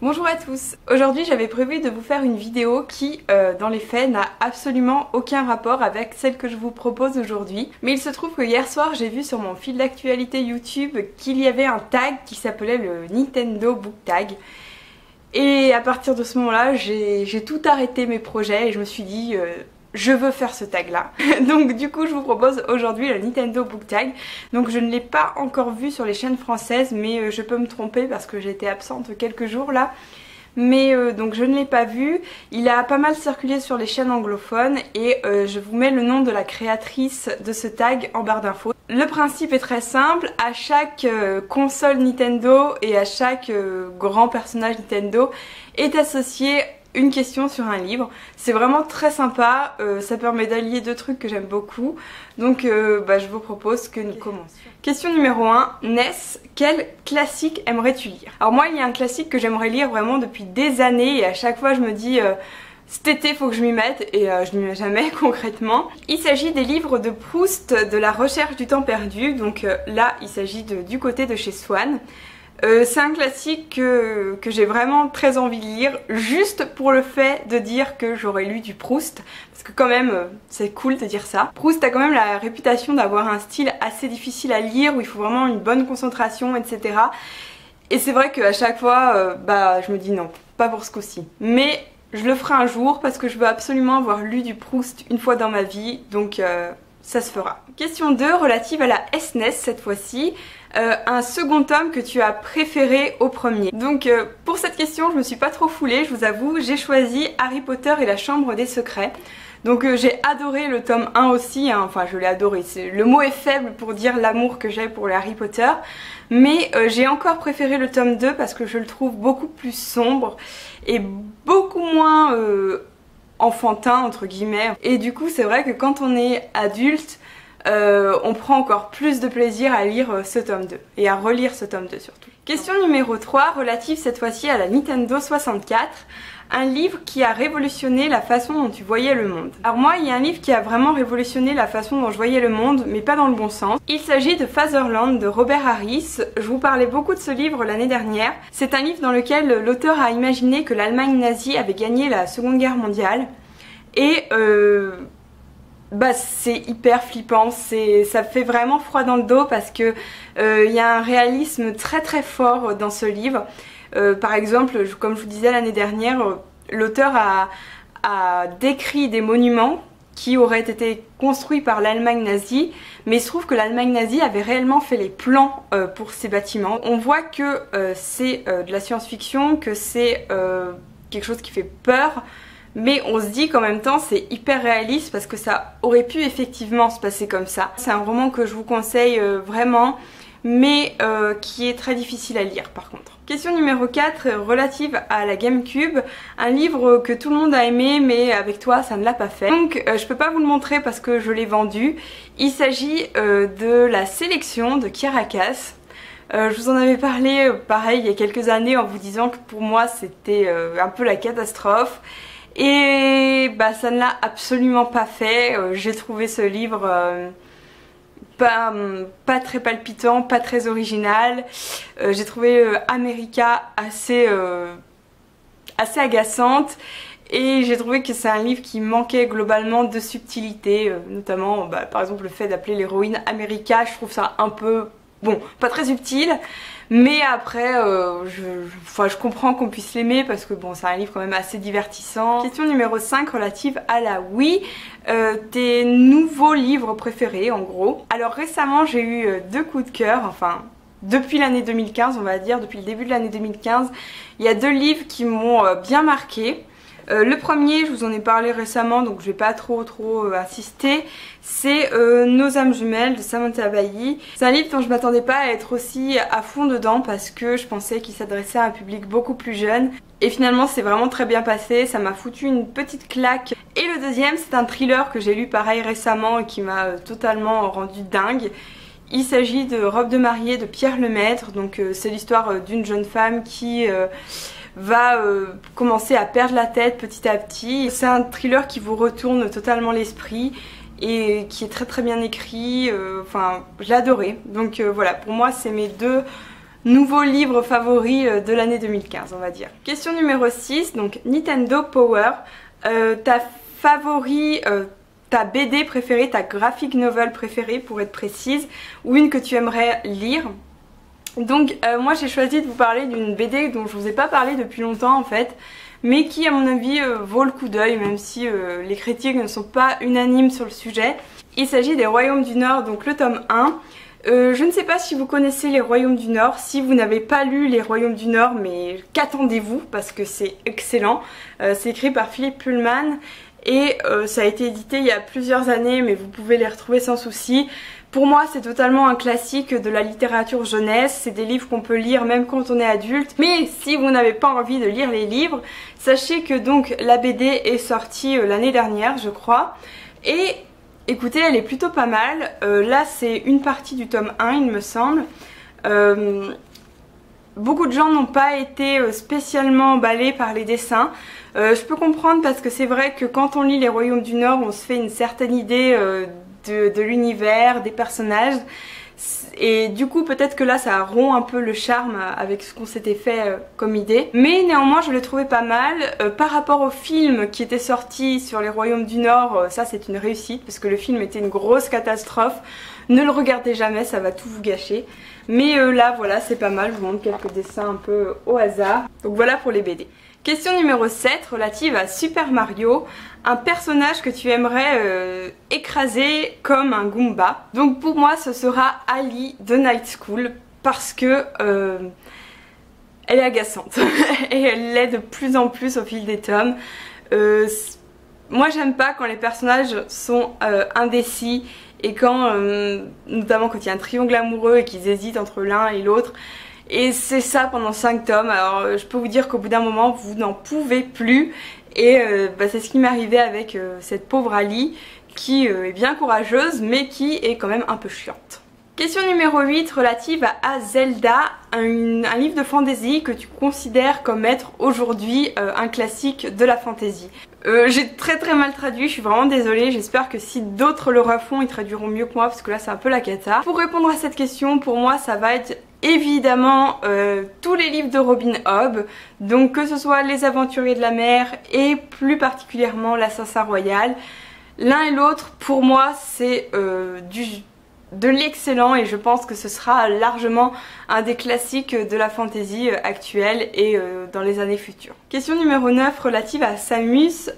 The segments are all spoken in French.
Bonjour à tous. Aujourd'hui j'avais prévu de vous faire une vidéo qui dans les faits n'a absolument aucun rapport avec celle que je vous propose aujourd'hui. Mais il se trouve que hier soir j'ai vu sur mon fil d'actualité YouTube qu'il y avait un tag qui s'appelait le Nintendo Book Tag. Et à partir de ce moment-là j'ai tout arrêté mes projets et je me suis dit je veux faire ce tag là. Donc du coup je vous propose aujourd'hui le Nintendo Book Tag. Donc je ne l'ai pas encore vu sur les chaînes françaises, mais je peux me tromper parce que j'étais absente quelques jours là. Mais donc je ne l'ai pas vu. Il a pas mal circulé sur les chaînes anglophones et je vous mets le nom de la créatrice de ce tag en barre d'infos. Le principe est très simple, à chaque console Nintendo et à chaque grand personnage Nintendo est associé une question sur un livre. C'est vraiment très sympa, ça permet d'allier deux trucs que j'aime beaucoup. Donc je vous propose que nous commencions. Question numéro 1, Ness, quel classique aimerais-tu lire? Alors moi il y a un classique que j'aimerais lire vraiment depuis des années et à chaque fois je me dis cet été faut que je m'y mette et je m'y mets jamais concrètement. Il s'agit des livres de Proust de la recherche du temps perdu, donc là il s'agit du côté de chez Swan. C'est un classique que j'ai vraiment très envie de lire, juste pour le fait de dire que j'aurais lu du Proust, parce que quand même c'est cool de dire ça. Proust a quand même la réputation d'avoir un style assez difficile à lire, où il faut vraiment une bonne concentration, etc. Et c'est vrai qu'à chaque fois, je me dis non, pas pour ce coup-ci. Mais je le ferai un jour, parce que je veux absolument avoir lu du Proust une fois dans ma vie, donc ça se fera. Question 2, relative à la SNES cette fois-ci. Un second tome que tu as préféré au premier. Donc pour cette question je me suis pas trop foulée, je vous avoue, j'ai choisi Harry Potter et la Chambre des Secrets. Donc j'ai adoré le tome 1 aussi, hein. Enfin je l'ai adoré, le mot est faible pour dire l'amour que j'ai pour les Harry Potter. Mais j'ai encore préféré le tome 2 parce que je le trouve beaucoup plus sombre et beaucoup moins enfantin entre guillemets. Et du coup c'est vrai que quand on est adulte, on prend encore plus de plaisir à lire ce tome 2 et à relire ce tome 2 surtout. Question numéro 3, relative cette fois-ci à la Nintendo 64, un livre qui a révolutionné la façon dont tu voyais le monde. Alors moi il y a un livre qui a vraiment révolutionné la façon dont je voyais le monde, mais pas dans le bon sens. Il s'agit de Fatherland de Robert Harris. Je vous parlais beaucoup de ce livre l'année dernière. C'est un livre dans lequel l'auteur a imaginé que l'Allemagne nazie avait gagné la Seconde Guerre mondiale et c'est hyper flippant, ça fait vraiment froid dans le dos parce que il y a un réalisme très très fort dans ce livre. Par exemple, comme je vous disais l'année dernière, l'auteur a décrit des monuments qui auraient été construits par l'Allemagne nazie, mais il se trouve que l'Allemagne nazie avait réellement fait les plans pour ces bâtiments. On voit que c'est de la science-fiction, que c'est quelque chose qui fait peur, mais on se dit qu'en même temps c'est hyper réaliste parce que ça aurait pu effectivement se passer comme ça. C'est un roman que je vous conseille vraiment, mais qui est très difficile à lire par contre. Question numéro 4, relative à la GameCube, un livre que tout le monde a aimé mais avec toi ça ne l'a pas fait. Donc je peux pas vous le montrer parce que je l'ai vendu. Il s'agit de la sélection de Kierakas. Je vous en avais parlé pareil il y a quelques années en vous disant que pour moi c'était un peu la catastrophe. Et ça ne l'a absolument pas fait. J'ai trouvé ce livre pas très palpitant, pas très original. J'ai trouvé America assez agaçante. Et j'ai trouvé que c'est un livre qui manquait globalement de subtilité, notamment par exemple le fait d'appeler l'héroïne America, je trouve ça un peu, bon, pas très subtil. Mais après, je comprends qu'on puisse l'aimer parce que bon, c'est un livre quand même assez divertissant. Question numéro 5 relative à la Wii, tes nouveaux livres préférés en gros. Alors récemment j'ai eu deux coups de cœur, enfin depuis l'année 2015 on va dire, depuis le début de l'année 2015, il y a deux livres qui m'ont bien marqué. Le premier, je vous en ai parlé récemment donc je vais pas trop insister, c'est Nos âmes jumelles de Samantha Bailly. C'est un livre dont je m'attendais pas à être aussi à fond dedans parce que je pensais qu'il s'adressait à un public beaucoup plus jeune. Et finalement c'est vraiment très bien passé, ça m'a foutu une petite claque. Et le deuxième, c'est un thriller que j'ai lu pareil récemment et qui m'a totalement rendu dingue. Il s'agit de Robe de mariée de Pierre Lemaitre, donc c'est l'histoire d'une jeune femme qui va commencer à perdre la tête petit à petit. C'est un thriller qui vous retourne totalement l'esprit et qui est très très bien écrit, enfin je l'ai adoré. Donc voilà, pour moi c'est mes deux nouveau livre favori de l'année 2015, on va dire. Question numéro 6, donc Nintendo Power. Ta favori, ta BD préférée, ta graphic novel préférée pour être précise, ou une que tu aimerais lire. Donc moi j'ai choisi de vous parler d'une BD dont je vous ai pas parlé depuis longtemps en fait, mais qui à mon avis vaut le coup d'œil, même si les critiques ne sont pas unanimes sur le sujet. Il s'agit des Royaumes du Nord, donc le tome 1. Je ne sais pas si vous connaissez les Royaumes du Nord. Si vous n'avez pas lu les Royaumes du Nord, mais qu'attendez-vous, parce que c'est excellent. C'est écrit par Philippe Pullman et ça a été édité il y a plusieurs années, mais vous pouvez les retrouver sans souci. Pour moi, c'est totalement un classique de la littérature jeunesse. C'est des livres qu'on peut lire même quand on est adulte. Mais si vous n'avez pas envie de lire les livres, sachez que donc la BD est sortie l'année dernière, je crois. Et écoutez, elle est plutôt pas mal. Là, c'est une partie du tome 1, il me semble. Beaucoup de gens n'ont pas été spécialement emballés par les dessins. Je peux comprendre parce que c'est vrai que quand on lit les Royaumes du Nord, on se fait une certaine idée de l'univers, des personnages. Et du coup peut-être que là ça rompt un peu le charme avec ce qu'on s'était fait comme idée. Mais néanmoins je l'ai trouvé pas mal. Par rapport au film qui était sorti sur les Royaumes du Nord, ça c'est une réussite parce que le film était une grosse catastrophe. Ne le regardez jamais, ça va tout vous gâcher. Mais là voilà, c'est pas mal, je vous montre quelques dessins un peu au hasard. Donc voilà pour les BD. Question numéro 7 relative à Super Mario. Un personnage que tu aimerais écraser comme un Goomba. Donc pour moi ce sera Ali de Night School parce que elle est agaçante et elle l'est de plus en plus au fil des tomes. Moi j'aime pas quand les personnages sont indécis et quand, notamment quand il y a un triangle amoureux et qu'ils hésitent entre l'un et l'autre. Et c'est ça pendant 5 tomes, alors je peux vous dire qu'au bout d'un moment vous n'en pouvez plus. Et c'est ce qui m'est arrivé avec cette pauvre Ali qui est bien courageuse mais qui est quand même un peu chiante. Question numéro 8 relative à Zelda, un livre de fantasy que tu considères comme être aujourd'hui un classique de la fantasy. J'ai très mal traduit, je suis vraiment désolée, j'espère que si d'autres le refont ils traduiront mieux que moi parce que là c'est un peu la cata. Pour répondre à cette question, pour moi ça va être évidemment tous les livres de Robin Hobb, donc que ce soit Les Aventuriers de la Mer et plus particulièrement L'Assassin Royal. L'un et l'autre pour moi c'est de l'excellent et je pense que ce sera largement un des classiques de la fantasy actuelle et dans les années futures. Question numéro 9 relative à Samus,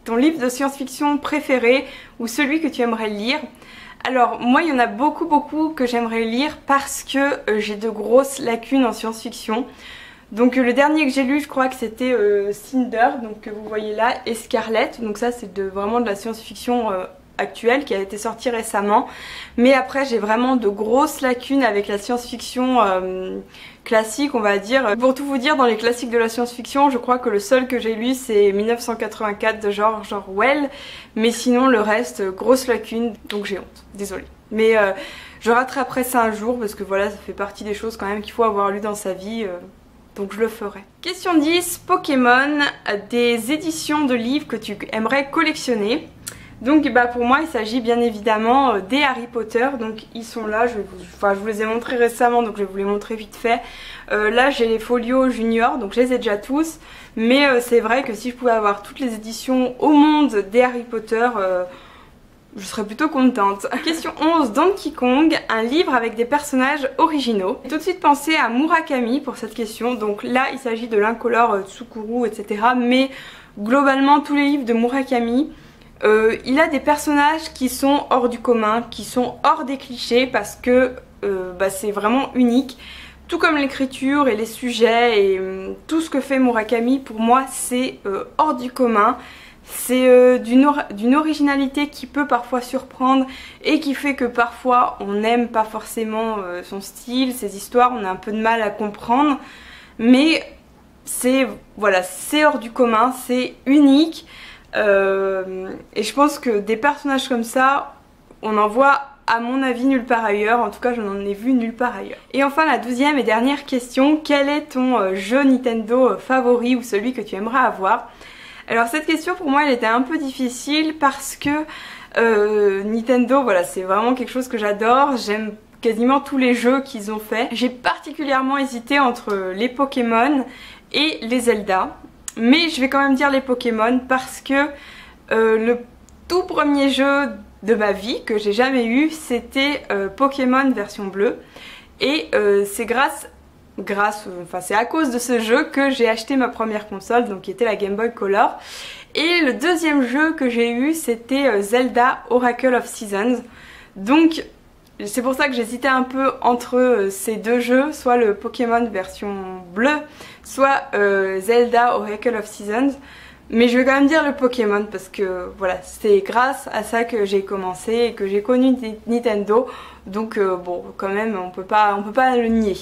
ton livre de science-fiction préféré ou celui que tu aimerais lire. Alors moi il y en a beaucoup que j'aimerais lire parce que j'ai de grosses lacunes en science-fiction. Donc le dernier que j'ai lu je crois que c'était Cinder, donc que vous voyez là, et Scarlet, donc ça c'est vraiment de la science-fiction actuelle qui a été sortie récemment. Mais après j'ai vraiment de grosses lacunes avec la science-fiction classique on va dire. Pour tout vous dire, dans les classiques de la science-fiction je crois que le seul que j'ai lu c'est 1984 de George Orwell. Mais sinon le reste, grosse lacune, donc j'ai honte, désolée. Mais je rattraperai ça un jour parce que voilà ça fait partie des choses quand même qu'il faut avoir lu dans sa vie. Donc je le ferai. Question 10, Pokémon, des éditions de livres que tu aimerais collectionner. Donc pour moi il s'agit bien évidemment des Harry Potter, donc ils sont là, je vous les ai montrés récemment donc je vais vous les montrer vite fait. Là j'ai les folios junior, donc je les ai déjà tous, mais c'est vrai que si je pouvais avoir toutes les éditions au monde des Harry Potter, je serais plutôt contente. Question 11, Donkey Kong, un livre avec des personnages originaux. J'ai tout de suite pensé à Murakami pour cette question, donc là il s'agit de l'incolore Tsukuru etc. Mais globalement tous les livres de Murakami, il a des personnages qui sont hors du commun, qui sont hors des clichés parce que c'est vraiment unique. Tout comme l'écriture et les sujets et tout ce que fait Murakami pour moi c'est hors du commun. C'est d'une originalité qui peut parfois surprendre et qui fait que parfois on n'aime pas forcément son style, ses histoires, on a un peu de mal à comprendre. Mais c'est hors du commun, c'est unique. Et je pense que des personnages comme ça, on en voit à mon avis nulle part ailleurs, en tout cas je n'en ai vu nulle part ailleurs. Et enfin la 12e et dernière question, quel est ton jeu Nintendo favori ou celui que tu aimerais avoir? Alors cette question pour moi elle était un peu difficile parce que Nintendo c'est vraiment quelque chose que j'adore, j'aime quasiment tous les jeux qu'ils ont fait. J'ai particulièrement hésité entre les Pokémon et les Zelda, mais je vais quand même dire les Pokémon parce que le tout premier jeu de ma vie que j'ai jamais eu, c'était Pokémon version bleue, et c'est c'est à cause de ce jeu que j'ai acheté ma première console, donc qui était la Game Boy Color. Et le deuxième jeu que j'ai eu, c'était Zelda Oracle of Seasons. Donc c'est pour ça que j'hésitais un peu entre ces deux jeux, soit le Pokémon version bleue, soit Zelda Oracle of Seasons. Mais je vais quand même dire le Pokémon parce que voilà, c'est grâce à ça que j'ai commencé et que j'ai connu Nintendo. Donc bon, quand même, on peut pas le nier.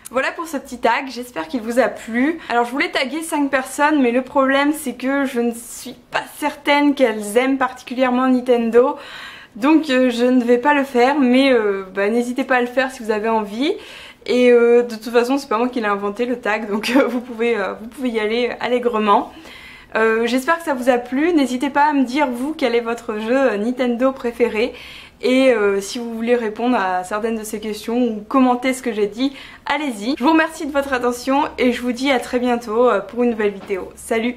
Voilà pour ce petit tag, j'espère qu'il vous a plu. Alors je voulais taguer 5 personnes, mais le problème c'est que je ne suis pas certaine qu'elles aiment particulièrement Nintendo. Donc je ne vais pas le faire, mais n'hésitez pas à le faire si vous avez envie. Et de toute façon c'est pas moi qui l'ai inventé le tag, donc vous pouvez y aller allègrement. J'espère que ça vous a plu, n'hésitez pas à me dire vous quel est votre jeu Nintendo préféré. Et si vous voulez répondre à certaines de ces questions ou commenter ce que j'ai dit, allez-y. Je vous remercie de votre attention et je vous dis à très bientôt pour une nouvelle vidéo. Salut!